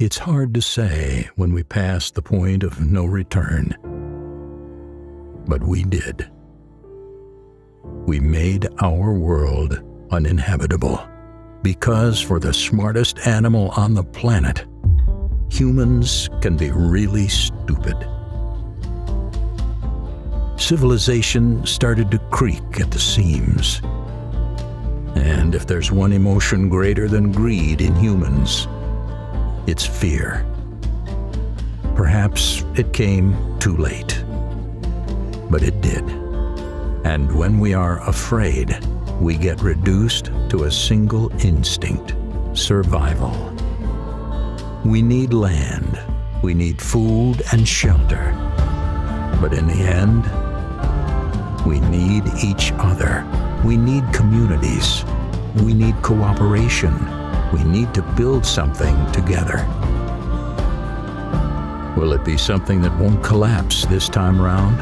It's hard to say when we pass the point of no return. But we did. We made our world uninhabitable because for the smartest animal on the planet, humans can be really stupid. Civilization started to creak at the seams. And if there's one emotion greater than greed in humans, it's fear. Perhaps it came too late, but it did. And when we are afraid, we get reduced to a single instinct: survival. We need land, we need food and shelter. But in the end, we need each other. We need communities. We need cooperation. We need to build something together. Will it be something that won't collapse this time round?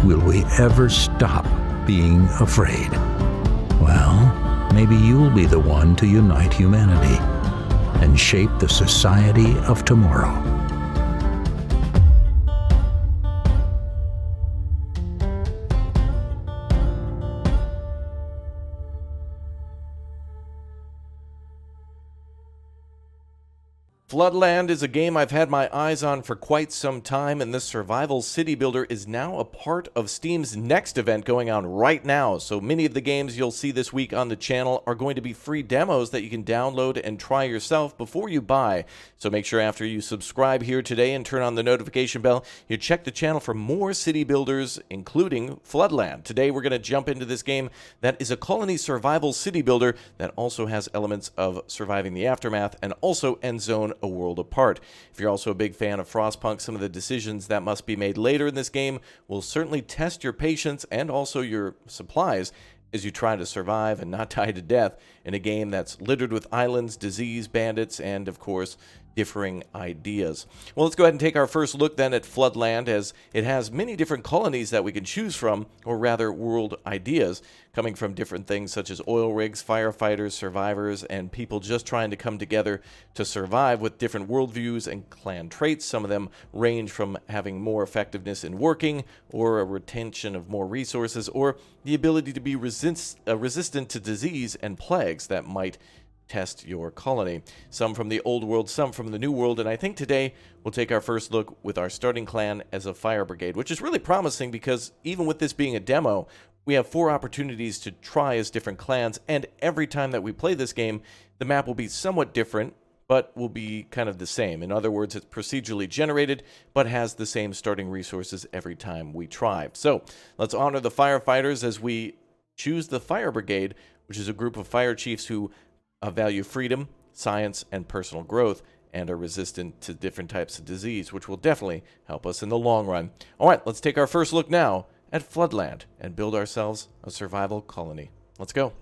Will we ever stop being afraid? Well, maybe you'll be the one to unite humanity and shape the society of tomorrow. Floodland is a game I've had my eyes on for quite some time, and this survival city builder is now a part of Steam's next event going on right now. So many of the games you'll see this week on the channel are going to be free demos that you can download and try yourself before you buy. So make sure after you subscribe here today and turn on the notification bell, you check the channel for more city builders, including Floodland. Today we're going to jump into this game that is a colony survival city builder that also has elements of surviving the aftermath and also end zone a world apart. If you're also a big fan of Frostpunk, some of the decisions that must be made later in this game will certainly test your patience and also your supplies as you try to survive and not die to death in a game that's littered with islands, disease, bandits, and of course differing ideas. Well, let's go ahead and take our first look then at Floodland, as it has many different colonies that we can choose from, or rather world ideas, coming from different things such as oil rigs, firefighters, survivors, and people just trying to come together to survive with different worldviews and clan traits. Some of them range from having more effectiveness in working, or a retention of more resources, or the ability to be resistant to disease and plagues that might test your colony. Some from the old world, some from the new world, and I think today we'll take our first look with our starting clan as a fire brigade, which is really promising because even with this being a demo, we have 4 opportunities to try as different clans, and every time that we play this game, the map will be somewhat different, but will be kind of the same. In other words, it's procedurally generated, but has the same starting resources every time we try. So let's honor the firefighters as we choose the fire brigade, which is a group of fire chiefs who value freedom, science, and personal growth, and are resistant to different types of disease, which will definitely help us in the long run. All right, let's take our first look now at Floodland and build ourselves a survival colony. Let's go.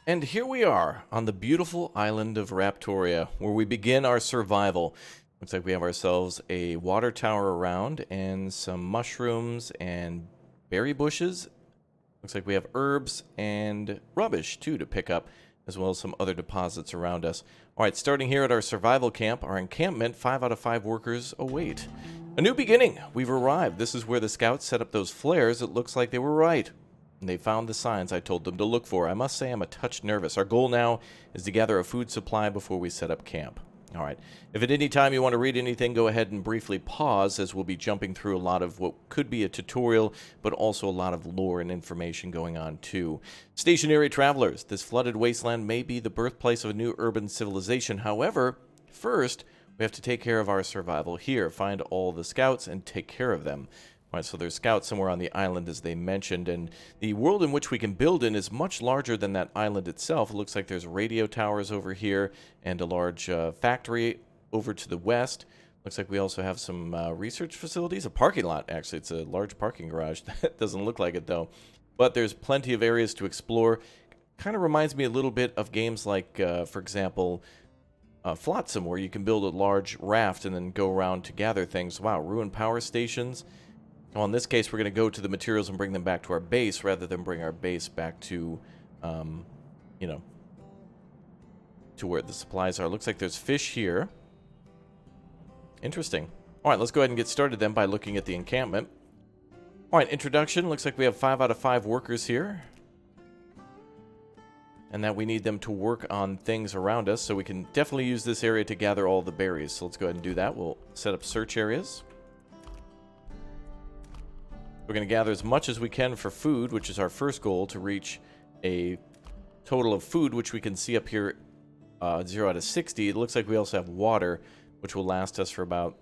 And here we are on the beautiful island of Raptoria, where we begin our survival. Looks like we have ourselves a water tower around and some mushrooms and berry bushes. Looks like we have herbs and rubbish, too, to pick up, as well as some other deposits around us. All right, starting here at our survival camp, our encampment, 5 out of 5 workers await. A new beginning. We've arrived. This is where the scouts set up those flares. It looks like they were right. And they found the signs I told them to look for. I must say I'm a touch nervous. Our goal now is to gather a food supply before we set up camp. All right. If at any time you want to read anything, go ahead and briefly pause, as we'll be jumping through a lot of what could be a tutorial, but also a lot of lore and information going on too. Stationary travelers, this flooded wasteland may be the birthplace of a new urban civilization. However, first, we have to take care of our survival here, find all the scouts and take care of them. All right, so there's scouts somewhere on the island, as they mentioned, and the world in which we can build in is much larger than that island itself. It looks like there's radio towers over here and a large factory over to the west. Looks like we also have some research facilities, a parking lot, actually. It's a large parking garage. That doesn't look like it, though. But there's plenty of areas to explore. Kind of reminds me a little bit of games like, for example, Flotsam, where you can build a large raft and then go around to gather things. Wow, ruined power stations. Well, in this case, we're going to go to the materials and bring them back to our base rather than bring our base back to, you know, to where the supplies are. Looks like there's fish here. Interesting. All right, let's go ahead and get started then by looking at the encampment. All right, introduction. Looks like we have 5 out of 5 workers here. And that we need them to work on things around us, so we can definitely use this area to gather all the berries. So let's go ahead and do that. We'll set up search areas. We're going to gather as much as we can for food, which is our first goal, to reach a total of food, which we can see up here, 0 out of 60. It looks like we also have water, which will last us for about,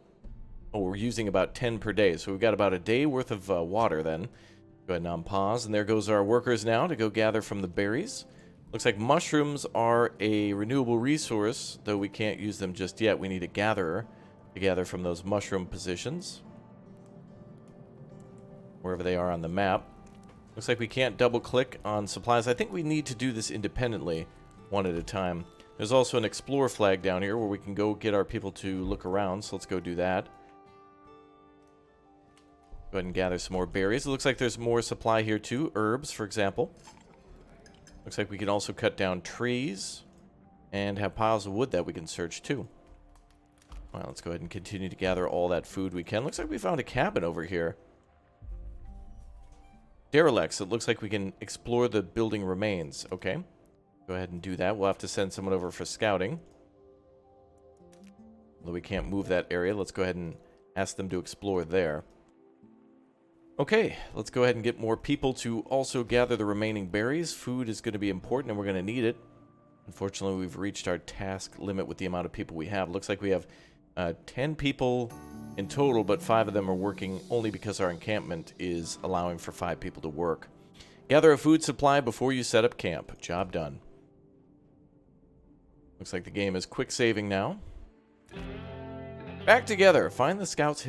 we're using about 10 per day. So we've got about a day worth of water then. Go ahead and unpause, and there goes our workers now to go gather from the berries. Looks like mushrooms are a renewable resource, though we can't use them just yet. We need a gatherer to gather from those mushroom positions, wherever they are on the map. Looks like we can't double click on supplies. I think we need to do this independently, one at a time. There's also an explore flag down here where we can go get our people to look around, so let's go do that. Go ahead and gather some more berries. It looks like there's more supply here too, herbs for example. Looks like we can also cut down trees and have piles of wood that we can search too. All right, let's go ahead and continue to gather all that food we can. Looks like we found a cabin over here. Derelicts. It looks like we can explore the building remains. Okay, go ahead and do that. We'll have to send someone over for scouting. Although we can't move that area, let's go ahead and ask them to explore there. Okay, let's go ahead and get more people to also gather the remaining berries. Food is going to be important and we're going to need it. Unfortunately, we've reached our task limit with the amount of people we have. Looks like we have 10 people in total, but 5 of them are working only because our encampment is allowing for 5 people to work. Gather a food supply before you set up camp. Job done. Looks like the game is quick saving now. Back together. Find the scouts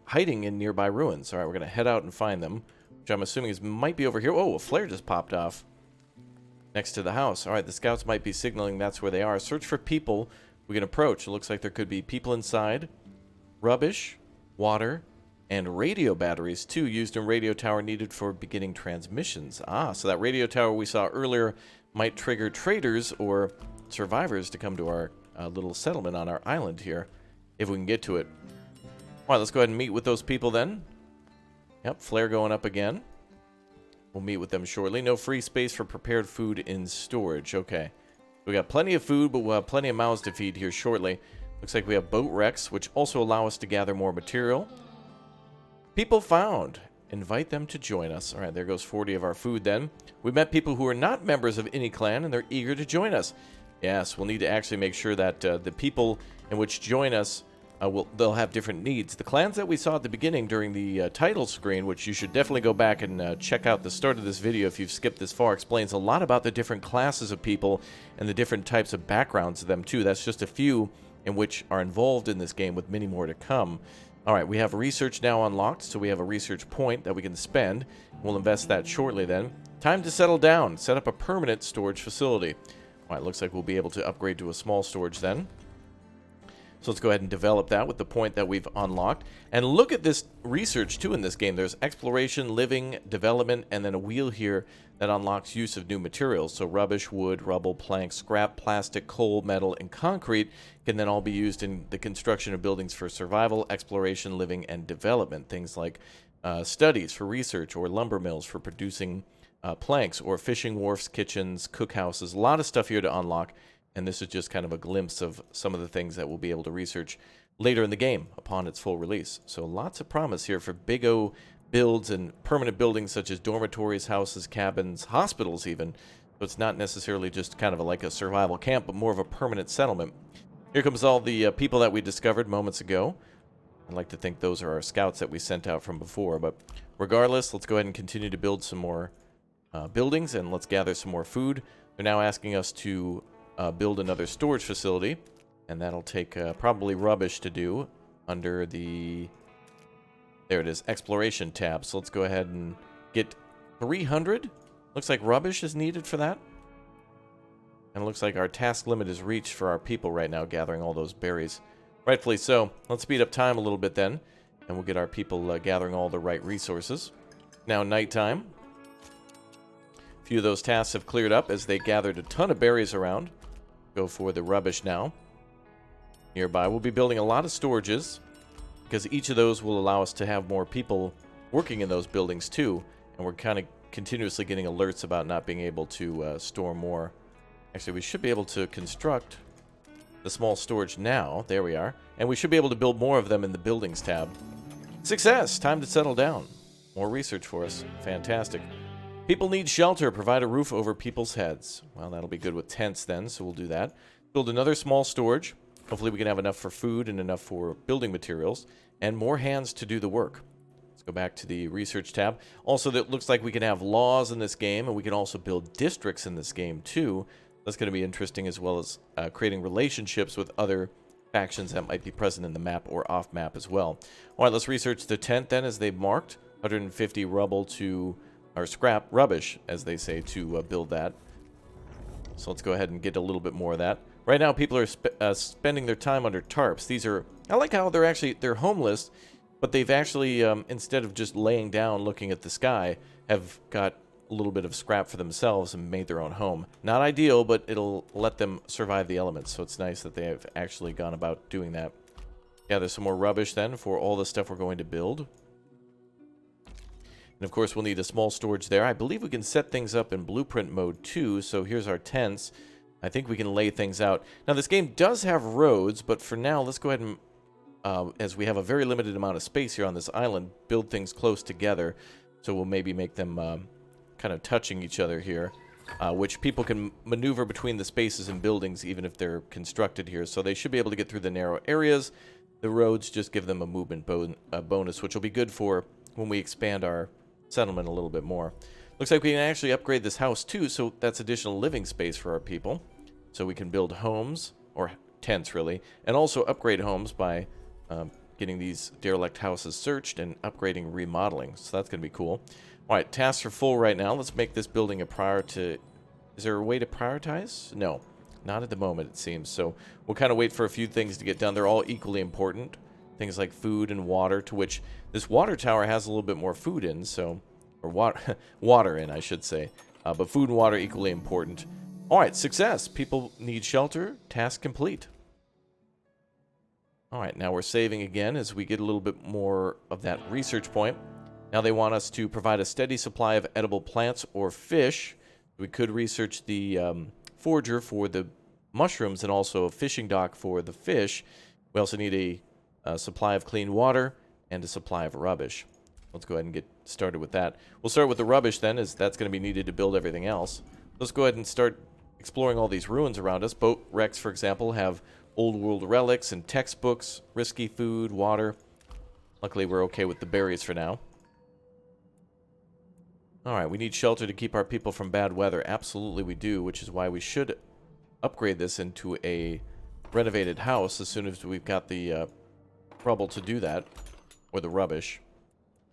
hiding in nearby ruins. All right, we're going to head out and find them, which I'm assuming might be over here. Oh, a flare just popped off next to the house. All right, the scouts might be signaling that's where they are. Search for people we can approach. It looks like there could be people inside, rubbish, water, and radio batteries, too, used in radio tower needed for beginning transmissions. Ah, so that radio tower we saw earlier might trigger traders or survivors to come to our little settlement on our island here, if we can get to it. All right, let's go ahead and meet with those people then. Yep, flare going up again. We'll meet with them shortly. No free space for prepared food in storage. Okay. We got plenty of food, but we'll have plenty of mouths to feed here shortly. Looks like we have boat wrecks, which also allow us to gather more material. People found. Invite them to join us. All right, there goes 40 of our food then. We met people who are not members of any clan, and they're eager to join us. Yes, we'll need to actually make sure that the people in which join us they'll have different needs. The clans that we saw at the beginning during the title screen, which you should definitely go back and check out the start of this video if you've skipped this far, explains a lot about the different classes of people and the different types of backgrounds of them too. That's just a few in which are involved in this game, with many more to come. All right, we have research now unlocked, so we have a research point that we can spend. We'll invest that shortly then. Time to settle down. Set up a permanent storage facility. All right, looks like we'll be able to upgrade to a small storage then. So let's go ahead and develop that with the point that we've unlocked. And look at this research, too, in this game. There's exploration, living, development, and then a wheel here that unlocks use of new materials. So rubbish, wood, rubble, planks, scrap, plastic, coal, metal, and concrete can then all be used in the construction of buildings for survival, exploration, living, and development. Things like studies for research, or lumber mills for producing planks, or fishing wharfs, kitchens, cookhouses. A lot of stuff here to unlock. And this is just kind of a glimpse of some of the things that we'll be able to research later in the game upon its full release. So lots of promise here for big O builds and permanent buildings such as dormitories, houses, cabins, hospitals even. So it's not necessarily just kind of like a survival camp, but more of a permanent settlement. Here comes all the people that we discovered moments ago. I'd like to think those are our scouts that we sent out from before. But regardless, let's go ahead and continue to build some more buildings, and let's gather some more food. They're now asking us to build another storage facility, and that'll take probably rubbish to do under the, there it is, exploration tab. So let's go ahead and get 300. Looks like rubbish is needed for that. And it looks like our task limit is reached for our people right now, gathering all those berries. Rightfully so. Let's speed up time a little bit then, and we'll get our people gathering all the right resources. Now nighttime. A few of those tasks have cleared up as they gathered a ton of berries around. Go go for the rubbish now. Nearby, we'll be building a lot of storages, because each of those will allow us to have more people working in those buildings too, and we're kind of continuously getting alerts about not being able to store more. Actually, we should be able to construct the small storage now. There we are. And we should be able to build more of them in the buildings tab. Success! Time to settle down. More research for us. Fantastic. People need shelter. Provide a roof over people's heads. Well, that'll be good with tents then, so we'll do that. Build another small storage. Hopefully we can have enough for food and enough for building materials. And more hands to do the work. Let's go back to the research tab. Also, it looks like we can have laws in this game, and we can also build districts in this game too. That's going to be interesting, as well as creating relationships with other factions that might be present in the map or off map as well. All right, let's research the tent then, as they've marked. 150 rubble to, or scrap, rubbish, as they say, to build that. So let's go ahead and get a little bit more of that. Right now, people are spending their time under tarps. These are, I like how they're homeless, but they've actually, instead of just laying down looking at the sky, have got a little bit of scrap for themselves and made their own home. Not ideal, but it'll let them survive the elements, so it's nice that they have actually gone about doing that. Gather some more rubbish then for all the stuff we're going to build. And of course, we'll need a small storage there. I believe we can set things up in blueprint mode too, so here's our tents. I think we can lay things out. Now, this game does have roads, but for now, let's go ahead and, as we have a very limited amount of space here on this island, build things close together. So we'll maybe make them kind of touching each other here, which people can maneuver between the spaces and buildings even if they're constructed here. So they should be able to get through the narrow areas. The roads just give them a movement bonus, which will be good for when we expand our settlement a little bit more. Looks like we can actually upgrade this house too, so that's additional living space for our people. So we can build homes, or tents really, and also upgrade homes by getting these derelict houses searched and upgrading, remodeling. So that's going to be cool. All right, tasks are full right now. Let's make this building a priority. Is there a way to prioritize? No, not at the moment, it seems. So we'll kind of wait for a few things to get done. They're all equally important. Things like food and water, to which this water tower has a little bit more food in, so, or water in, I should say. But food and water equally important. All right, success. People need shelter. Task complete. All right, now we're saving again as we get a little bit more of that research point. Now they want us to provide a steady supply of edible plants or fish. We could research the forager for the mushrooms and also a fishing dock for the fish. We also need a supply of clean water and a supply of rubbish. Let's go ahead and get started with that. We'll start with the rubbish then, as that's going to be needed to build everything else. Let's go ahead and start exploring all these ruins around us. Boat wrecks, for example, have old world relics and textbooks, risky food, water. Luckily, we're okay with the berries for now. Alright, we need shelter to keep our people from bad weather. Absolutely we do, which is why we should upgrade this into a renovated house as soon as we've got the rubble to do that. Or the rubbish.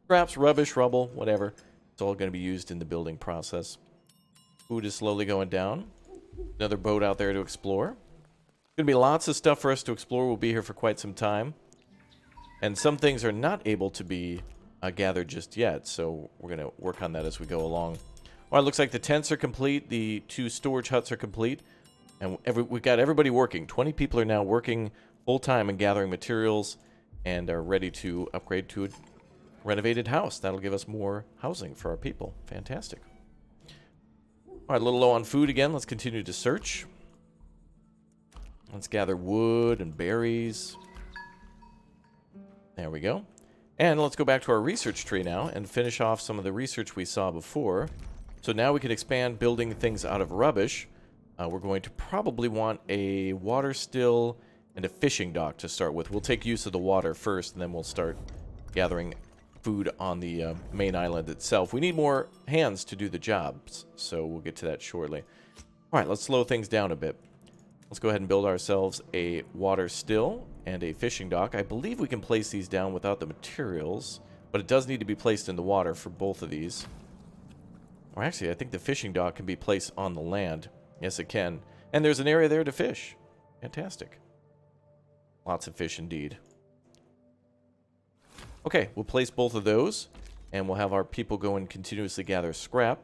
Perhaps rubbish, rubble, whatever. It's all going to be used in the building process. Food is slowly going down. Another boat out there to explore. Going to be lots of stuff for us to explore. We'll be here for quite some time. And some things are not able to be gathered just yet, so we're going to work on that as we go along. All right, looks like the tents are complete. The 2 storage huts are complete. And we've got everybody working. 20 people are now working full-time and gathering materials and are ready to upgrade to a renovated house. That'll give us more housing for our people. Fantastic. All right, a little low on food again. Let's continue to search. Let's gather wood and berries. There we go. And let's go back to our research tree now and finish off some of the research we saw before. So now we can expand building things out of rubbish. We're going to probably want a water still and a fishing dock to start with. We'll take use of the water first, and then we'll start gathering food on the main island itself. We need more hands to do the jobs, so we'll get to that shortly. All right, let's slow things down a bit. Let's go ahead and build ourselves a water still and a fishing dock. I believe we can place these down without the materials, but it does need to be placed in the water for both of these. Or actually, I think the fishing dock can be placed on the land. Yes, it can. And there's an area there to fish. Fantastic. Lots of fish indeed. Okay, we'll place both of those, and we'll have our people go and continuously gather scrap.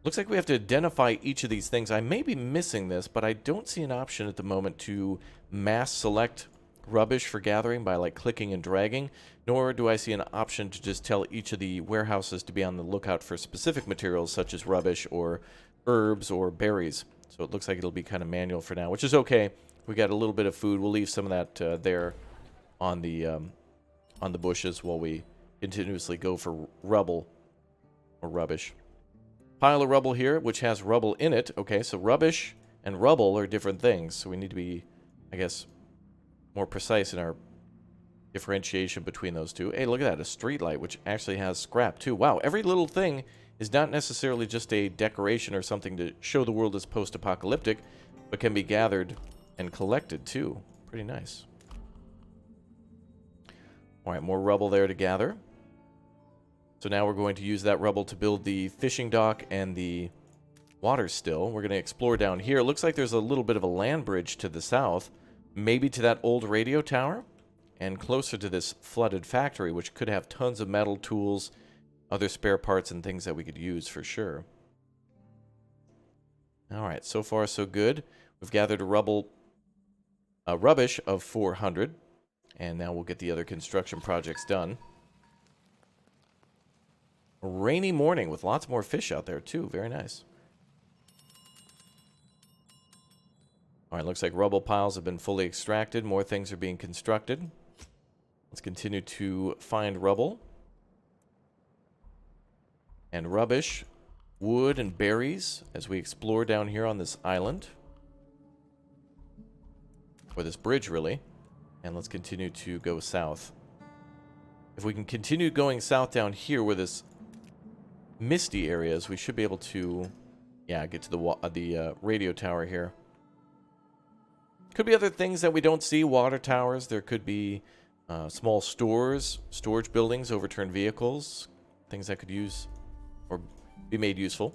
Looks like we have to identify each of these things. I may be missing this, but I don't see an option at the moment to mass select rubbish for gathering by like clicking and dragging, nor do I see an option to just tell each of the warehouses to be on the lookout for specific materials such as rubbish or herbs or berries. So it looks like it'll be kind of manual for now, which is okay. We got a little bit of food. We'll leave some of that there on the bushes while we continuously go for rubble or rubbish. Pile of rubble here, which has rubble in it. Okay, so rubbish and rubble are different things, so we need to be, I guess, more precise in our differentiation between those two. Hey, look at that, a street light, which actually has scrap too. Wow, every little thing is not necessarily just a decoration or something to show the world as post-apocalyptic, but can be gathered and collected too. Pretty nice. All right, more rubble there to gather. So now we're going to use that rubble to build the fishing dock and the water still. We're going to explore down here. It looks like there's a little bit of a land bridge to the south, maybe to that old radio tower, and closer to this flooded factory, which could have tons of metal tools, other spare parts, and things that we could use for sure. All right, so far so good. We've gathered a rubbish of 400, and now we'll get the other construction projects done. A rainy morning with lots more fish out there too. Very nice. All right, looks like rubble piles have been fully extracted. More things are being constructed. Let's continue to find rubble and rubbish, wood and berries as we explore down here on this island. Or this bridge, really. And let's continue to go south. If we can continue going south down here where this misty areas, we should be able to, yeah, get to the radio tower here. Could be other things that we don't see, water towers. There could be small stores, storage buildings, overturned vehicles, things that could use or be made useful.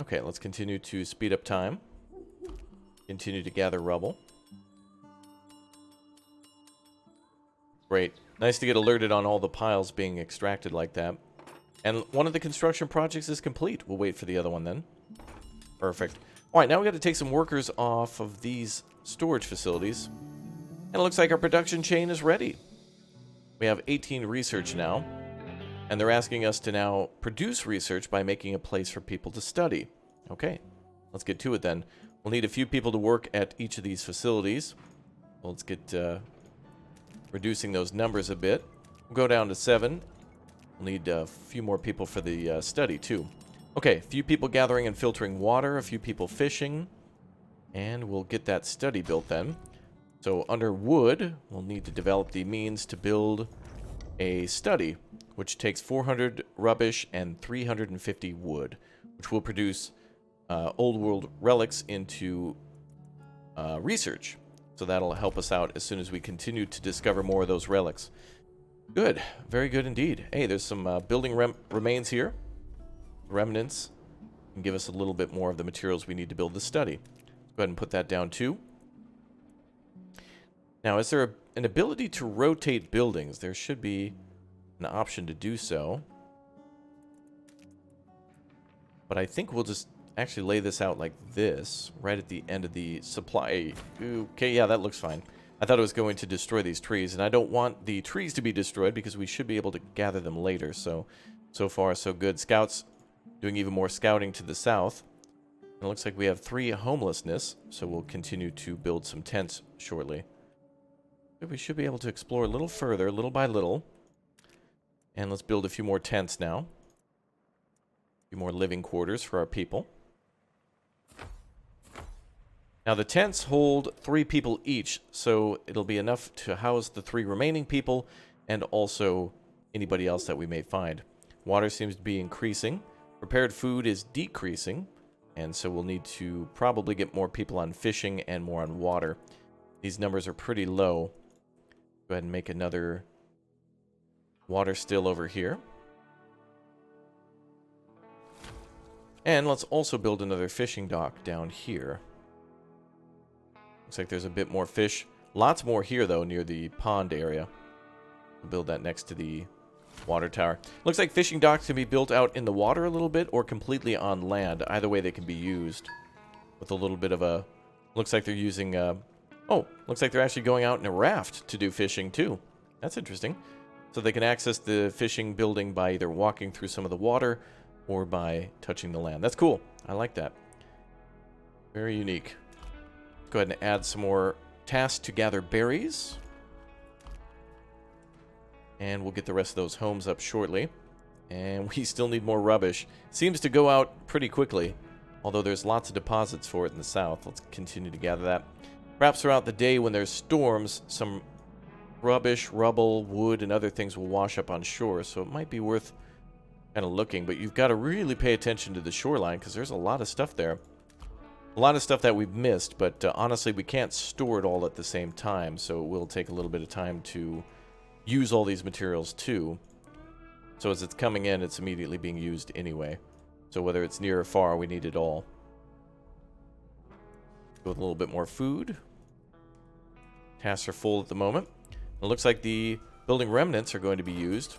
Okay, let's continue to speed up time. Continue to gather rubble. Great. Nice to get alerted on all the piles being extracted like that. And one of the construction projects is complete. We'll wait for the other one then. Perfect. All right, now we got to take some workers off of these storage facilities. And it looks like our production chain is ready. We have 18 research now. And they're asking us to now produce research by making a place for people to study. Okay, let's get to it then. We'll need a few people to work at each of these facilities. Well, let's get reducing those numbers a bit. We'll go down to 7. We'll need a few more people for the study too. Okay, a few people gathering and filtering water, a few people fishing, and we'll get that study built then. So under wood, we'll need to develop the means to build a study, which takes 400 rubbish and 350 wood, which will produce old world relics into research. So that'll help us out as soon as we continue to discover more of those relics. Good. Very good indeed. Hey, there's some building remains here. Remnants can give us a little bit more of the materials we need to build the study. Go ahead and put that down too. Now, is there an ability to rotate buildings? There should be an option to do so. But I think we'll just actually lay this out like this, right at the end of the supply. Okay, yeah, that looks fine. I thought it was going to destroy these trees, and I don't want the trees to be destroyed because we should be able to gather them later. So far, so good. Scouts doing even more scouting to the south. And it looks like we have 3 homelessness, so we'll continue to build some tents shortly. But we should be able to explore a little further, little by little. And let's build a few more tents now. A few more living quarters for our people. Now the tents hold 3 people each, so it'll be enough to house the 3 remaining people and also anybody else that we may find. Water seems to be increasing. Prepared food is decreasing, and so we'll need to probably get more people on fishing and more on water. These numbers are pretty low. Go ahead and make another water still over here. And let's also build another fishing dock down here. Looks like there's a bit more fish. Lots more here, though, near the pond area. We'll build that next to the Water tower. Looks like fishing docks can be built out in the water a little bit or completely on land. Either way they can be used. With a little bit of a... Looks like they're using... oh, looks like they're actually going out in a raft to do fishing too. That's interesting. So they can access the fishing building by either walking through some of the water or by touching the land. That's cool. I like that. Very unique. Go ahead and add some more tasks to gather berries. And we'll get the rest of those homes up shortly. And we still need more rubbish. Seems to go out pretty quickly. Although there's lots of deposits for it in the south. Let's continue to gather that. Perhaps throughout the day when there's storms, some rubbish, rubble, wood, and other things will wash up on shore. So it might be worth kind of looking. But you've got to really pay attention to the shoreline because there's a lot of stuff there. A lot of stuff that we've missed. But honestly, we can't store it all at the same time. So it will take a little bit of time to... use all these materials too. So as it's coming in, it's immediately being used anyway. So whether it's near or far, we need it all. Go with a little bit more food. Tasks are full at the moment. It looks like the building remnants are going to be used.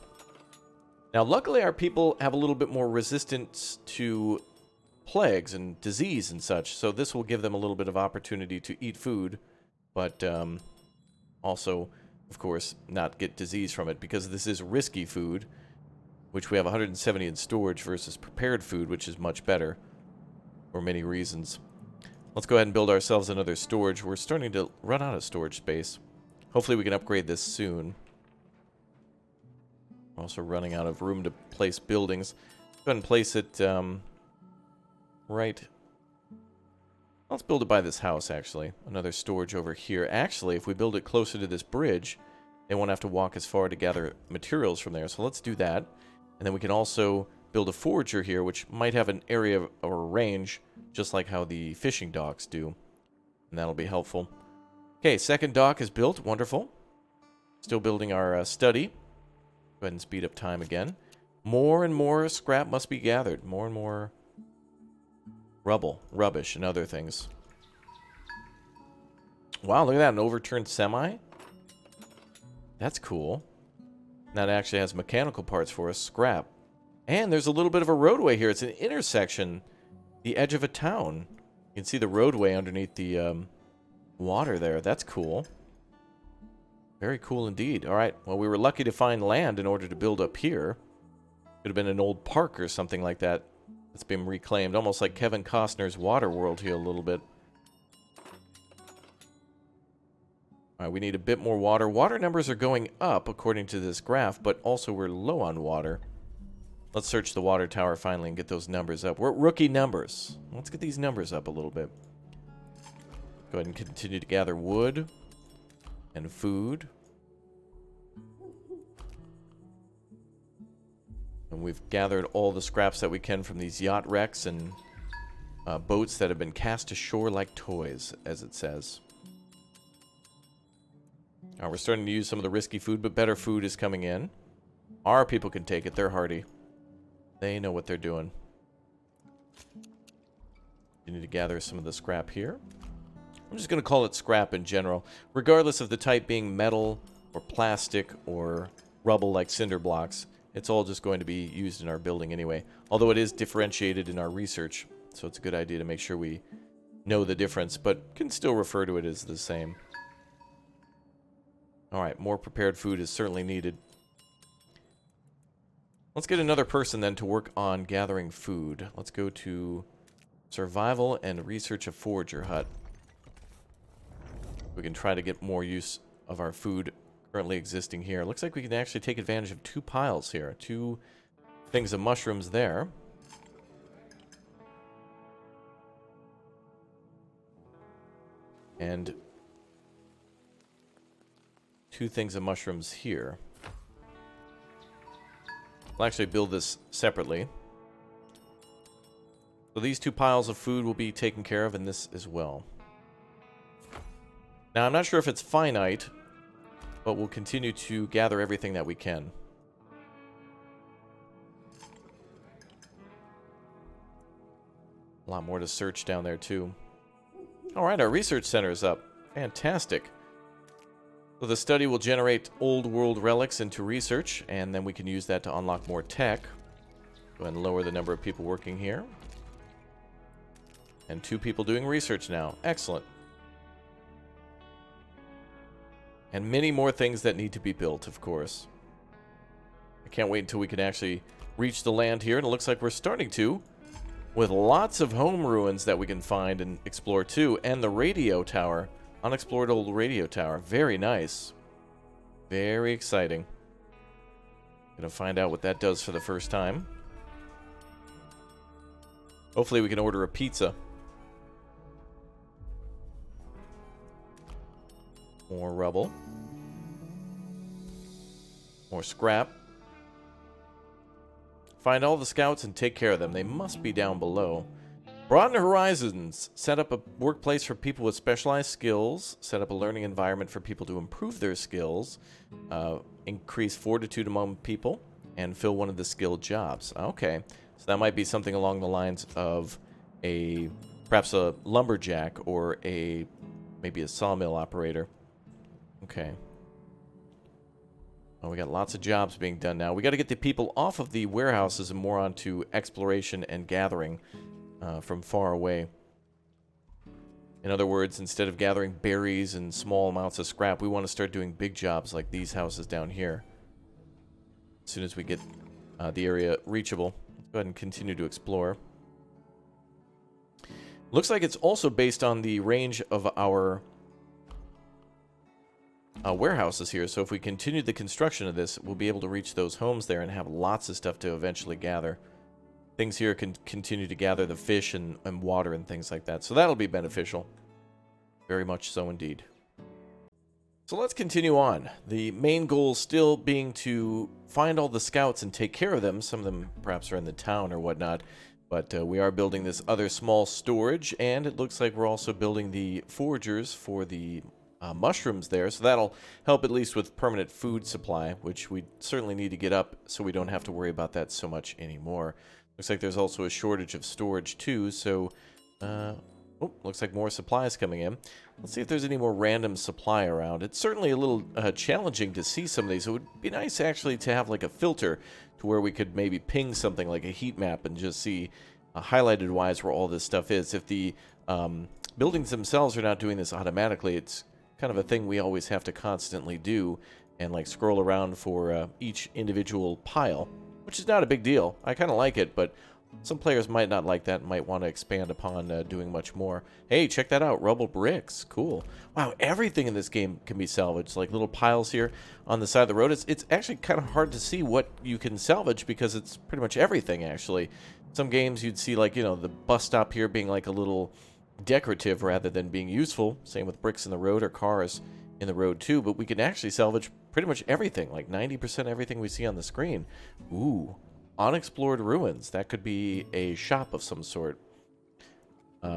Now luckily our people have a little bit more resistance to plagues and disease and such. So this will give them a little bit of opportunity to eat food. But also... of course, not get disease from it, because this is risky food, which we have 170 in storage versus prepared food, which is much better for many reasons. Let's go ahead and build ourselves another storage. We're starting to run out of storage space. Hopefully we can upgrade this soon. We're also running out of room to place buildings. Go ahead and place it right... Let's build it by this house, actually. Another storage over here. Actually, if we build it closer to this bridge, they won't have to walk as far to gather materials from there. So let's do that. And then we can also build a forager here, which might have an area or a range, just like how the fishing docks do. And that'll be helpful. Okay, second dock is built. Wonderful. Still building our study. Go ahead and speed up time again. More and more scrap must be gathered. More and more... rubble, rubbish, and other things. Wow, look at that, an overturned semi. That's cool. That actually has mechanical parts for us, scrap. And there's a little bit of a roadway here. It's an intersection, the edge of a town. You can see the roadway underneath the water there. That's cool. Very cool indeed. All right, well, we were lucky to find land in order to build up here. Could have been an old park or something like that. It's been reclaimed, almost like Kevin Costner's Waterworld here a little bit. Alright, we need a bit more water. Water numbers are going up according to this graph, but also we're low on water. Let's search the water tower finally and get those numbers up. We're at rookie numbers. Let's get these numbers up a little bit. Go ahead and continue to gather wood and food. And we've gathered all the scraps that we can from these yacht wrecks and boats that have been cast ashore like toys, as it says. We're starting to use some of the risky food, but better food is coming in. Our people can take it. They're hardy. They know what they're doing. You need to gather some of the scrap here. I'm just going to call it scrap in general, regardless of the type being metal or plastic or rubble like cinder blocks. It's all just going to be used in our building anyway. Although it is differentiated in our research, so it's a good idea to make sure we know the difference, but can still refer to it as the same. Alright, more prepared food is certainly needed. Let's get another person then to work on gathering food. Let's go to survival and research a forager hut. We can try to get more use of our food currently existing here. Looks like we can actually take advantage of 2 piles here. 2 things of mushrooms there. And 2 things of mushrooms here. We'll actually build this separately. So these 2 piles of food will be taken care of, and this as well. Now, I'm not sure if it's finite, but we'll continue to gather everything that we can. A lot more to search down there, too. Alright, our research center is up. Fantastic. So the study will generate old world relics into research, and then we can use that to unlock more tech. Go ahead and lower the number of people working here. And 2 people doing research now. Excellent. And many more things that need to be built, of course. I can't wait until we can actually reach the land here, and it looks like we're starting to, with lots of home ruins that we can find and explore too, and the radio tower. Unexplored old radio tower. Very nice. Very exciting. Gonna find out what that does for the first time. Hopefully we can order a pizza. More rubble. More scrap. Find all the scouts and take care of them. They must be down below. Broaden horizons. Set up a workplace for people with specialized skills. Set up a learning environment for people to improve their skills. Increase fortitude among people. And fill one of the skilled jobs. Okay. So that might be something along the lines of perhaps a lumberjack or maybe a sawmill operator. Okay. Oh, we got lots of jobs being done now. We got to get the people off of the warehouses and more onto exploration and gathering. From far away. In other words, instead of gathering berries and small amounts of scrap, we want to start doing big jobs like these houses down here. As soon as we get the area reachable, let's go ahead and continue to explore. Looks like it's also based on the range of our warehouses here, so if we continue the construction of this, we'll be able to reach those homes there and have lots of stuff to eventually gather. Things here can continue to gather the fish and water and things like that. So that'll be beneficial. Very much so indeed. So let's continue on. The main goal still being to find all the scouts and take care of them. Some of them perhaps are in the town or whatnot. But we are building this other small storage. And it looks like we're also building the foragers for the mushrooms there. So that'll help at least with permanent food supply, which we certainly need to get up so we don't have to worry about that so much anymore. Looks like there's also a shortage of storage too, so looks like more supplies coming in. Let's see if there's any more random supply around. It's certainly a little challenging to see some of these. It would be nice actually to have like a filter to where we could maybe ping something like a heat map and just see highlighted wise where all this stuff is. If the buildings themselves are not doing this automatically, it's kind of a thing we always have to constantly do and like scroll around for each individual pile. Which is not a big deal. I kind of like it, but some players might not like that and might want to expand upon doing much more. Hey, check that out. Rubble bricks. Cool. Wow, everything in this game can be salvaged. Like little piles here on the side of the road. It's actually kind of hard to see what you can salvage because it's pretty much everything, actually. Some games you'd see, like, you know, the bus stop here being like a little decorative rather than being useful. Same with bricks in the road or cars in the road, too. But we can actually salvage pretty much everything, like 90% everything we see on the screen. Ooh, unexplored ruins. That could be a shop of some sort.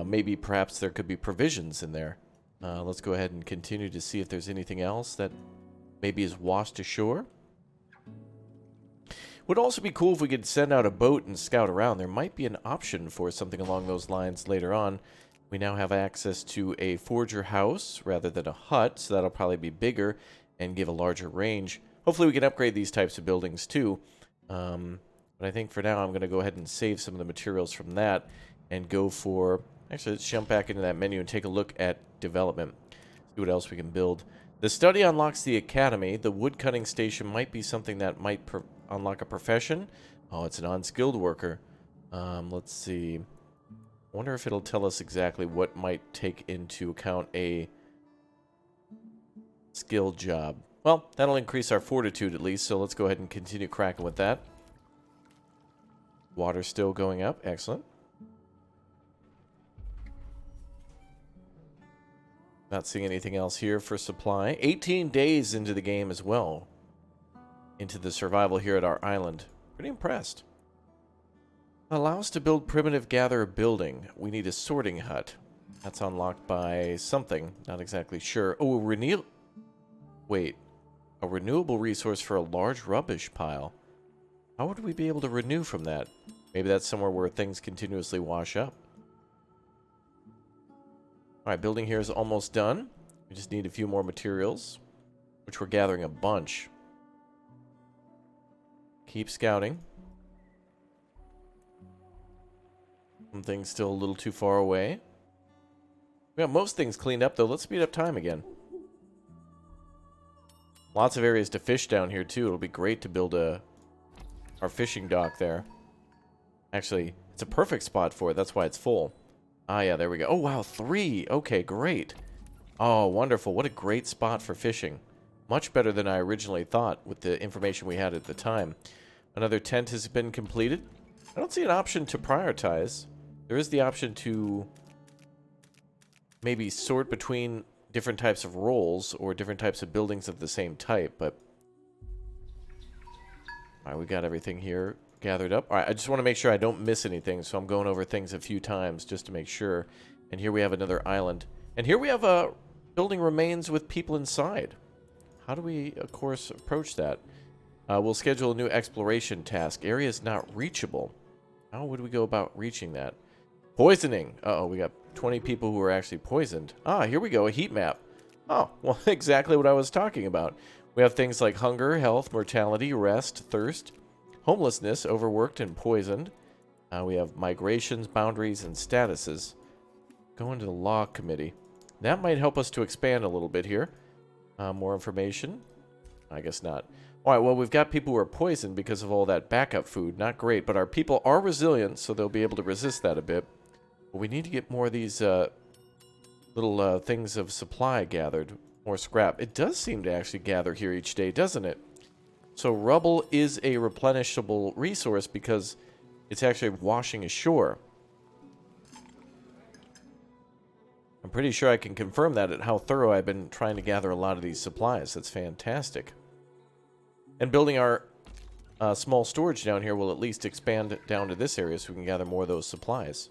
Maybe perhaps there could be provisions in there. Let's go ahead and continue to see if there's anything else that maybe is washed ashore. Would also be cool if we could send out a boat and scout around. There might be an option for something along those lines later on. We now have access to a forger house rather than a hut, so that'll probably be bigger and give a larger range. Hopefully we can upgrade these types of buildings too. But I think for now I'm going to go ahead and save some of the materials from that and go for... Actually, let's jump back into that menu and take a look at development. See what else we can build. The study unlocks the academy. The woodcutting station might be something that might unlock a profession. Oh, it's an unskilled worker. Let's see. I wonder if it'll tell us exactly what might take into account a skilled job. Well, that'll increase our fortitude at least, so let's go ahead and continue cracking with that. Water's still going up. Excellent. Not seeing anything else here for supply. 18 days into the game as well. Into the survival here at our island. Pretty impressed. Allow us to build primitive gatherer building. We need a sorting hut. That's unlocked by something. Not exactly sure. Oh, Wait. A renewable resource for a large rubbish pile. How would we be able to renew from that? Maybe that's somewhere where things continuously wash up. Alright, building here is almost done. We just need a few more materials. which we're gathering a bunch. Keep scouting. Some things still a little too far away. We got most things cleaned up, though. Let's speed up time again. Lots of areas to fish down here, too. It'll be great to build our fishing dock there. Actually, it's a perfect spot for it. That's why it's full. Ah, yeah, there we go. Oh, wow, 3. Okay, great. Oh, wonderful. What a great spot for fishing. Much better than I originally thought with the information we had at the time. Another tent has been completed. I don't see an option to prioritize. There is the option to maybe sort between different types of roles or different types of buildings of the same type, but all right, we got everything here gathered up. All right, I just want to make sure I don't miss anything, so I'm going over things a few times just to make sure. And here we have another island. And here we have a building remains with people inside. How do we, of course, approach that? We'll schedule a new exploration task. Area is not reachable. How would we go about reaching that? Poisoning. Uh-oh, we got 20 people who are actually poisoned. Ah, here we go, a heat map. Oh, well, exactly what I was talking about. We have things like hunger, health, mortality, rest, thirst, homelessness, overworked, and poisoned. We have migrations, boundaries, and statuses. Go into the law committee. That might help us to expand a little bit here. More information? I guess not. All right, well, we've got people who are poisoned because of all that backup food. Not great, but our people are resilient, so they'll be able to resist that a bit. But we need to get more of these little things of supply gathered. More scrap. It does seem to actually gather here each day, doesn't it? So rubble is a replenishable resource because it's actually washing ashore. I'm pretty sure I can confirm that at how thorough I've been trying to gather a lot of these supplies. That's fantastic. And building our small storage down here will at least expand down to this area so we can gather more of those supplies.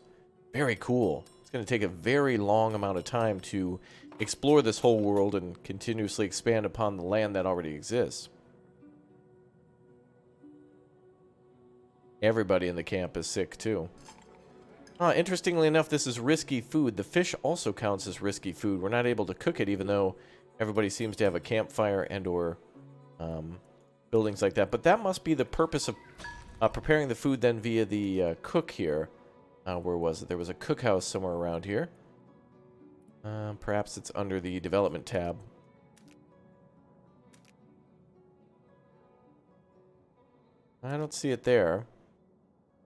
Very cool. It's going to take a very long amount of time to explore this whole world and continuously expand upon the land that already exists. Everybody in the camp is sick too. Interestingly enough, this is risky food. The fish also counts as risky food. We're not able to cook it even though everybody seems to have a campfire and or buildings like that. But that must be the purpose of preparing the food then via the cook here. Where was it? There was a cookhouse somewhere around here. Perhaps it's under the development tab. I don't see it there.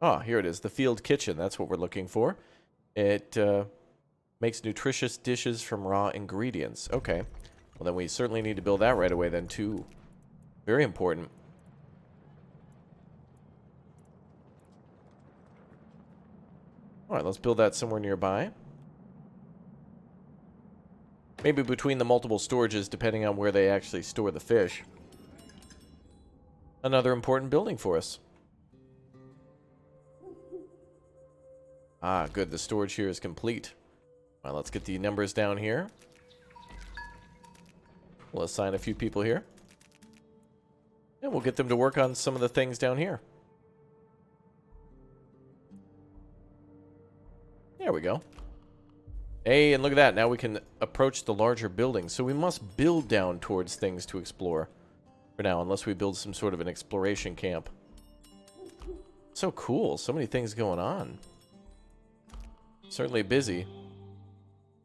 Oh, here it is. The field kitchen. That's what we're looking for. It makes nutritious dishes from raw ingredients. Okay. Well, then we certainly need to build that right away then, too. Very important. All right, let's build that somewhere nearby. Maybe between the multiple storages, depending on where they actually store the fish. Another important building for us. Ah, good. The storage here is complete. All right, let's get the numbers down here. We'll assign a few people here. And we'll get them to work on some of the things down here. There we go. Hey, and look at that. Now we can approach the larger buildings. So we must build down towards things to explore for now, unless we build some sort of an exploration camp. So cool. So many things going on. Certainly busy.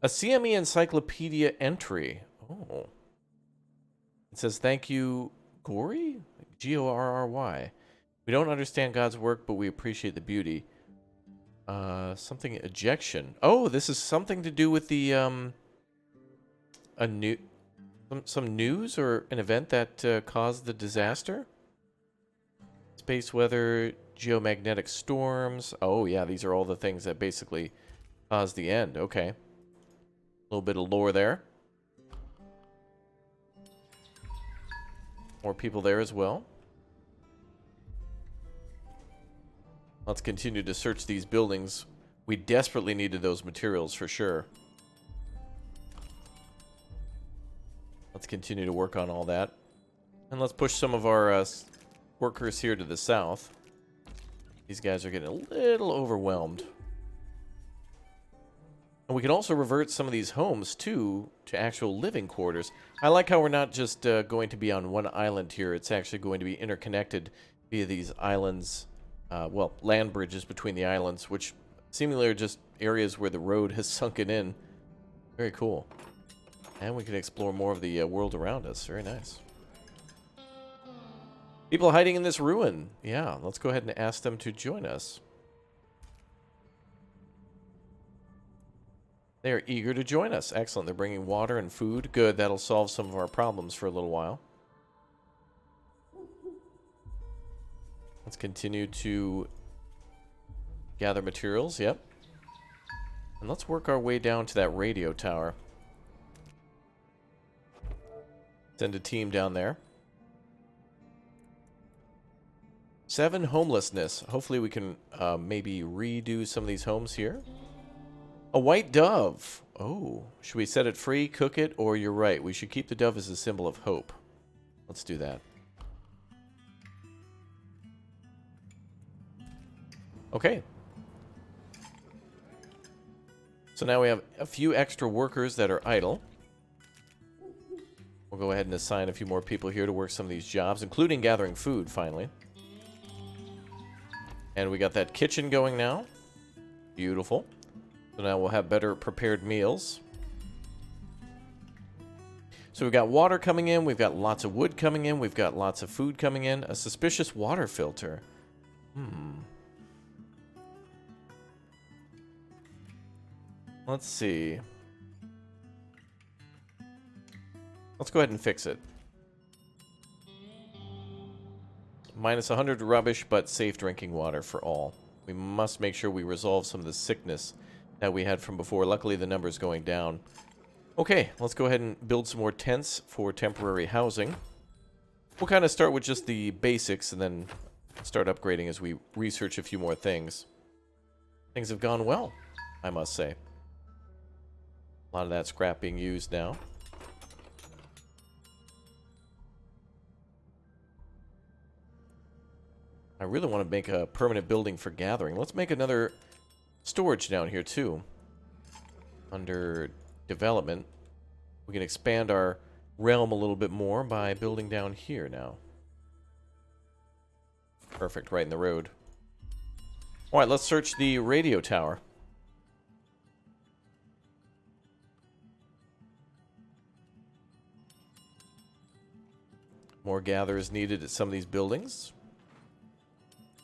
A CME encyclopedia entry. Oh. It says, thank you, Gory? Gorry? We don't understand God's work, but we appreciate the beauty. Something ejection. Oh, this is something to do with the, some news or an event that caused the disaster? Space weather, geomagnetic storms. Oh, yeah, these are all the things that basically caused the end. Okay. A little bit of lore there. More people there as well. Let's continue to search these buildings. We desperately needed those materials for sure. Let's continue to work on all that. And let's push some of our workers here to the south. These guys are getting a little overwhelmed. And we can also revert some of these homes, too, to actual living quarters. I like how we're not just going to be on one island here. It's actually going to be interconnected via these islands, well, land bridges between the islands, which seemingly are just areas where the road has sunken in. Very cool. And we can explore more of the world around us. Very nice. People hiding in this ruin. Yeah, let's go ahead and ask them to join us. They are eager to join us. Excellent. They're bringing water and food. Good. That'll solve some of our problems for a little while. Let's continue to gather materials. Yep. And let's work our way down to that radio tower. Send a team down there. 7 homelessness. Hopefully we can maybe redo some of these homes here. A white dove. Oh, should we set it free, cook it, or you're right, we should keep the dove as a symbol of hope. Let's do that. Okay. So now we have a few extra workers that are idle. We'll go ahead and assign a few more people here to work some of these jobs, including gathering food, finally. And we got that kitchen going now. Beautiful. So now we'll have better prepared meals. So we've got water coming in. We've got lots of wood coming in. We've got lots of food coming in. A suspicious water filter. Let's see. Let's go ahead and fix it. Minus 100 rubbish, but safe drinking water for all. We must make sure we resolve some of the sickness that we had from before. Luckily, the number's going down. Okay, let's go ahead and build some more tents for temporary housing. We'll kind of start with just the basics and then start upgrading as we research a few more things. Things have gone well, I must say. A lot of that scrap being used now. I really want to make a permanent building for gathering. Let's make another storage down here too. Under development, we can expand our realm a little bit more by building down here now. Perfect, right in the road. Alright, let's search the radio tower. More gatherers needed at some of these buildings.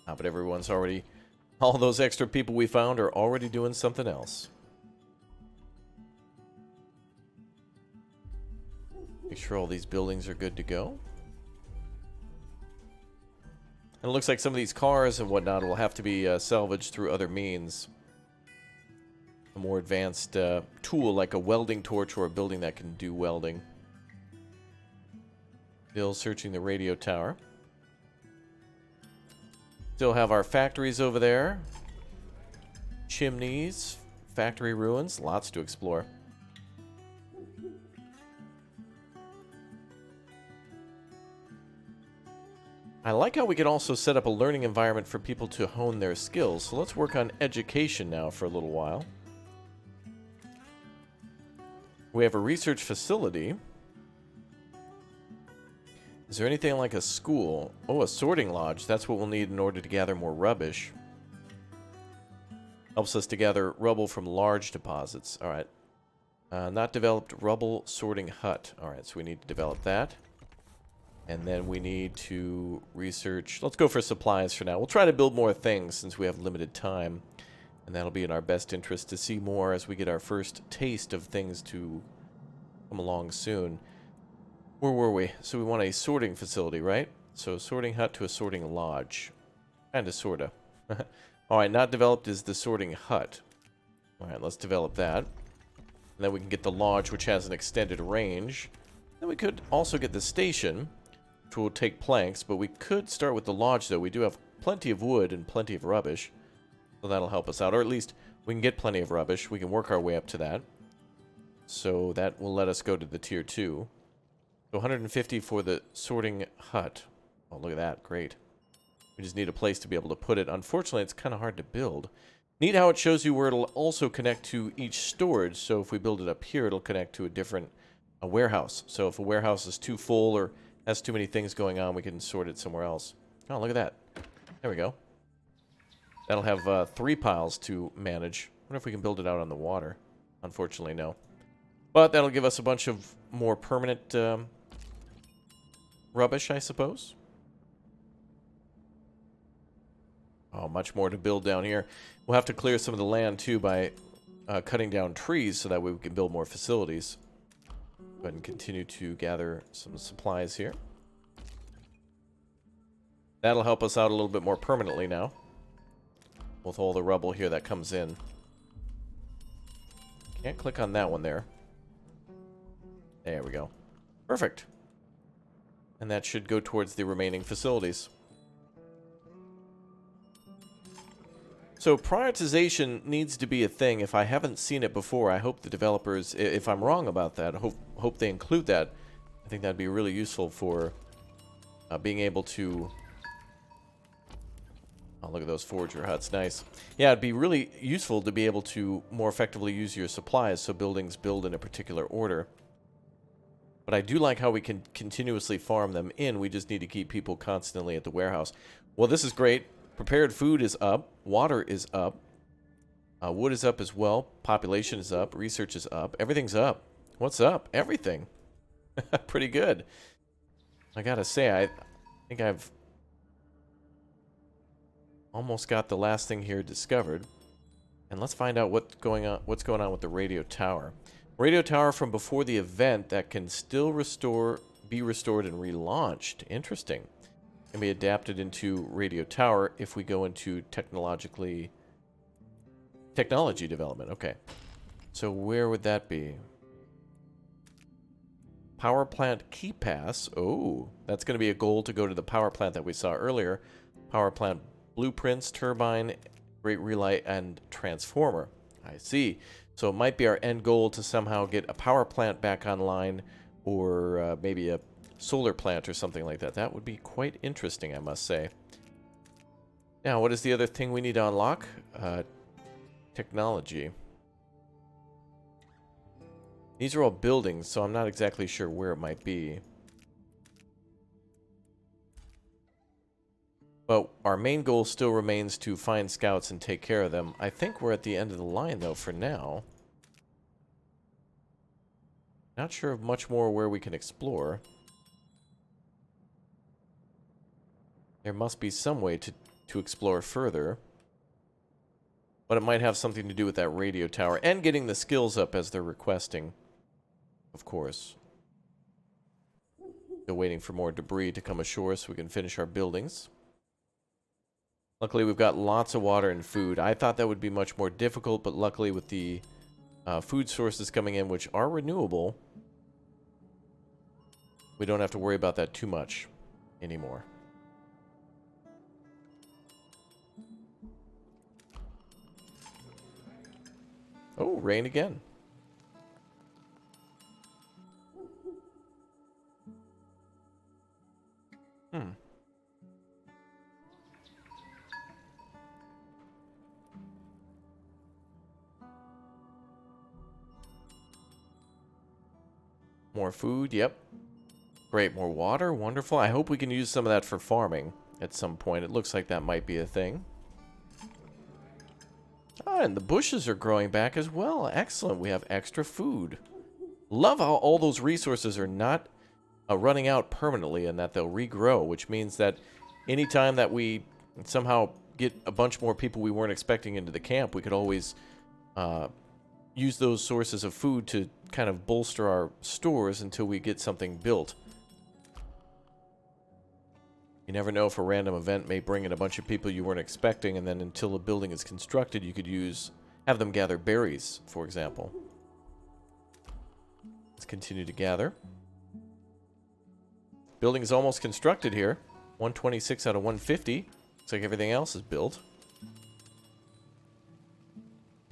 But everyone's already... All those extra people we found are already doing something else. Make sure all these buildings are good to go. And it looks like some of these cars and whatnot will have to be salvaged through other means. A more advanced tool like a welding torch or a building that can do welding. Still searching the radio tower. Still have our factories over there. Chimneys, factory ruins, lots to explore. I like how we can also set up a learning environment for people to hone their skills. So let's work on education now for a little while. We have a research facility. Is there anything like a school? Oh, a sorting lodge. That's what we'll need in order to gather more rubbish. Helps us to gather rubble from large deposits. Alright. Not developed rubble sorting hut. Alright, so we need to develop that. And then we need to research... Let's go for supplies for now. We'll try to build more things since we have limited time. And that'll be in our best interest to see more as we get our first taste of things to come along soon. Where were we? So we want a sorting facility, right? So sorting hut to a sorting lodge. Kinda, sorta. Alright, not developed is the sorting hut. Alright, let's develop that. And then we can get the lodge, which has an extended range. Then we could also get the station, which will take planks, but we could start with the lodge, though. We do have plenty of wood and plenty of rubbish. So that'll help us out. Or at least we can get plenty of rubbish. We can work our way up to that. So that will let us go to the tier 2. So 150 for the sorting hut. Oh, look at that. Great. We just need a place to be able to put it. Unfortunately, it's kind of hard to build. Neat how it shows you where it'll also connect to each storage. So if we build it up here, it'll connect to a different warehouse. So if a warehouse is too full or has too many things going on, we can sort it somewhere else. Oh, look at that. There we go. That'll have 3 piles to manage. I wonder if we can build it out on the water. Unfortunately, no. But that'll give us a bunch of more permanent rubbish, I suppose. Oh, much more to build down here. We'll have to clear some of the land, too, by cutting down trees so that way we can build more facilities. Go ahead and continue to gather some supplies here. That'll help us out a little bit more permanently now, with all the rubble here that comes in. Can't click on that one there. There we go. Perfect. And that should go towards the remaining facilities. So prioritization needs to be a thing. If I haven't seen it before, I hope the developers, if I'm wrong about that, hope they include that. I think that'd be really useful for being able to... Oh, look at those forager huts. Nice. Yeah, it'd be really useful to be able to more effectively use your supplies so buildings build in a particular order. But I do like how we can continuously farm them in. We just need to keep people constantly at the warehouse. Well, this is great. Prepared food is up. Water is up. Wood is up as well. Population is up. Research is up. Everything's up. What's up? Everything. Pretty good. I gotta say, I think I've almost got the last thing here discovered. And let's find out what's going on with the radio tower. Radio tower from before the event that can still be restored and relaunched. Interesting. Can be adapted into radio tower if we go into technology development. Okay. So where would that be? Power plant key pass. Oh, that's going to be a goal to go to the power plant that we saw earlier. Power plant blueprints, turbine, great relay, and transformer. I see. So it might be our end goal to somehow get a power plant back online, or maybe a solar plant or something like that. That would be quite interesting, I must say. Now, what is the other thing we need to unlock? Technology. These are all buildings, so I'm not exactly sure where it might be. But our main goal still remains to find scouts and take care of them. I think we're at the end of the line, though, for now. Not sure of much more where we can explore. There must be some way to explore further. But it might have something to do with that radio tower. And getting the skills up as they're requesting. Of course. Still waiting for more debris to come ashore so we can finish our buildings. Luckily, we've got lots of water and food. I thought that would be much more difficult, but luckily with the food sources coming in, which are renewable, we don't have to worry about that too much anymore. Oh, rain again. More food, yep. Great, more water, wonderful. I hope we can use some of that for farming at some point. It looks like that might be a thing. Ah, and the bushes are growing back as well. Excellent, we have extra food. Love how all those resources are not running out permanently and that they'll regrow, which means that anytime that we somehow get a bunch more people we weren't expecting into the camp, we could always use those sources of food to kind of bolster our stores until we get something built. You never know if a random event may bring in a bunch of people you weren't expecting, and then until a building is constructed, you could have them gather berries, for example. Let's continue to gather. Building is almost constructed here. 126 out of 150. Looks like everything else is built.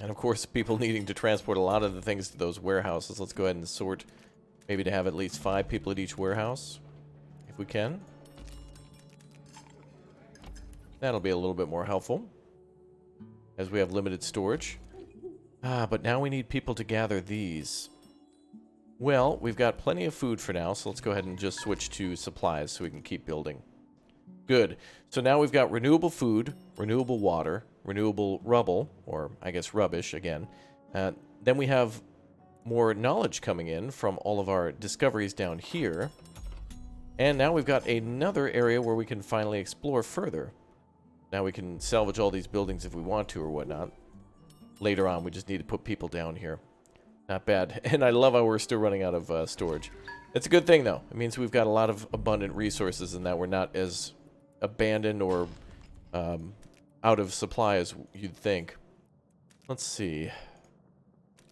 And of course, people needing to transport a lot of the things to those warehouses. Let's go ahead and sort, maybe to have at least 5 people at each warehouse, if we can. That'll be a little bit more helpful. as we have limited storage. But now we need people to gather these. Well, we've got plenty of food for now, so let's go ahead and just switch to supplies so we can keep building. Good. So now we've got renewable food, renewable water, renewable rubble, or I guess rubbish again. Then we have more knowledge coming in from all of our discoveries down here. And now we've got another area where we can finally explore further. Now we can salvage all these buildings if we want to or whatnot. Later on, we just need to put people down here. Not bad. And I love how we're still running out of storage. It's a good thing, though. It means we've got a lot of abundant resources and that we're not as abandoned or out of supply as you'd think. Let's see.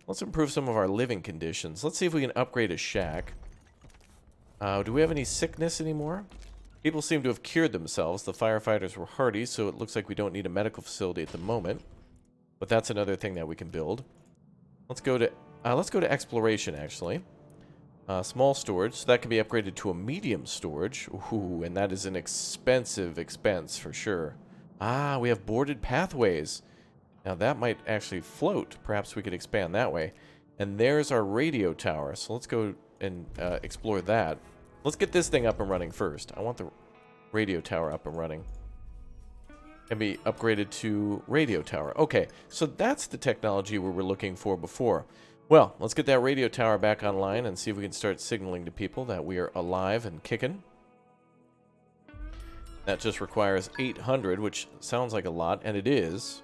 Let's improve some of our living conditions. Let's see if we can upgrade a shack. Do we have any sickness anymore? People seem to have cured themselves. The firefighters were hardy, so it looks like we don't need a medical facility at the moment. But that's another thing that we can build. Let's go to exploration, actually. Small storage, so that can be upgraded to a medium storage. Ooh, and that is an expensive expense for sure. We have boarded pathways. Now that might actually float. Perhaps we could expand that way. And there's our radio tower. So let's go and explore that. Let's get this thing up and running first. I want the radio tower up and running. Can be upgraded to radio tower. Okay, so that's the technology we were looking for before. Well, let's get that radio tower back online and see if we can start signaling to people that we are alive and kicking. That just requires 800, which sounds like a lot, and it is.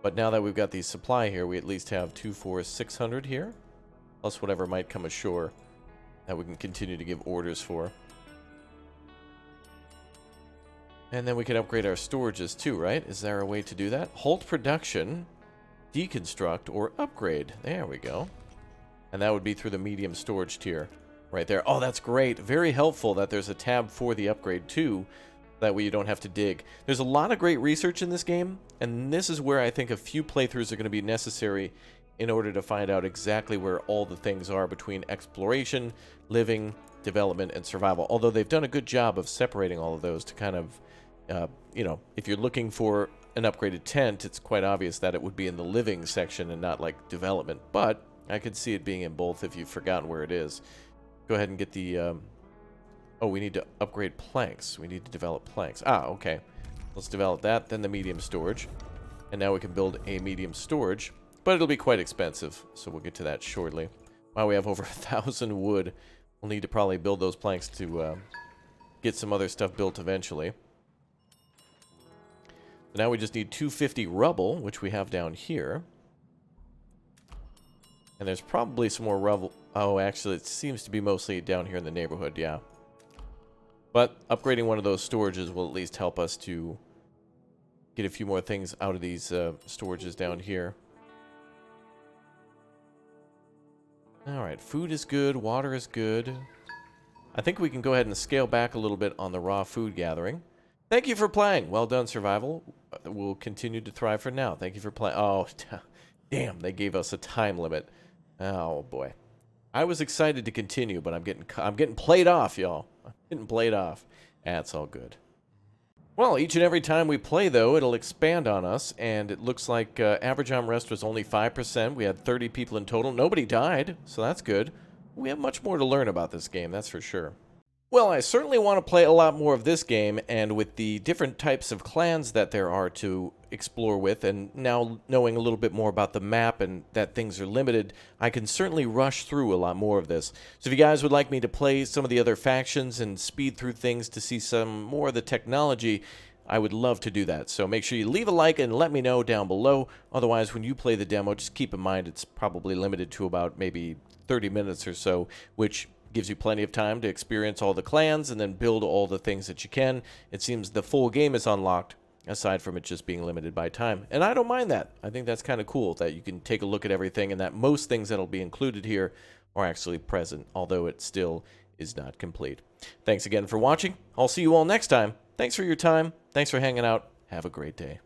But now that we've got the supply here, we at least have 600 here. Plus whatever might come ashore that we can continue to give orders for. And then we can upgrade our storages too, right? Is there a way to do that? Halt production, deconstruct, or upgrade. There we go. And that would be through the medium storage tier right there. Oh, that's great. Very helpful that there's a tab for the upgrade too. That way you don't have to dig. There's a lot of great research in this game, and this is where I think a few playthroughs are going to be necessary in order to find out exactly where all the things are between exploration, living, development, and survival. Although they've done a good job of separating all of those to kind of, you know, if you're looking for an upgraded tent, it's quite obvious that it would be in the living section and not like development. But I could see it being in both if you've forgotten where it is. Go ahead and get the... oh, we need to upgrade planks. We need to develop planks. Okay. Let's develop that, then the medium storage. And now we can build a medium storage. But it'll be quite expensive, so we'll get to that shortly. Wow, we have over 1,000 wood. We'll need to probably build those planks to get some other stuff built eventually. So now we just need 250 rubble, which we have down here. And there's probably some more rubble. Oh, actually, it seems to be mostly down here in the neighborhood, yeah. But upgrading one of those storages will at least help us to get a few more things out of these storages down here. Alright, food is good, water is good. I think we can go ahead and scale back a little bit on the raw food gathering. Thank you for playing. Well done, Survival. We'll continue to thrive for now. Thank you for playing. Oh, damn, they gave us a time limit. Oh, boy. I was excited to continue, but I'm getting played off, y'all. I'm getting played off. That's all good. Well, each and every time we play, though, it'll expand on us, and it looks like average arm rest was only 5%. We had 30 people in total. Nobody died, so that's good. We have much more to learn about this game, that's for sure. Well, I certainly want to play a lot more of this game, and with the different types of clans that there are to explore with, and now knowing a little bit more about the map and that things are limited, I can certainly rush through a lot more of this. So if you guys would like me to play some of the other factions and speed through things to see some more of the technology, I would love to do that. So make sure you leave a like and let me know down below. Otherwise, when you play the demo, just keep in mind it's probably limited to about maybe 30 minutes or so, which gives you plenty of time to experience all the clans and then build all the things that you can. It seems the full game is unlocked, aside from it just being limited by time. And I don't mind that. I think that's kind of cool that you can take a look at everything and that most things that'll be included here are actually present, although it still is not complete. Thanks again for watching. I'll see you all next time. Thanks for your time. Thanks for hanging out. Have a great day.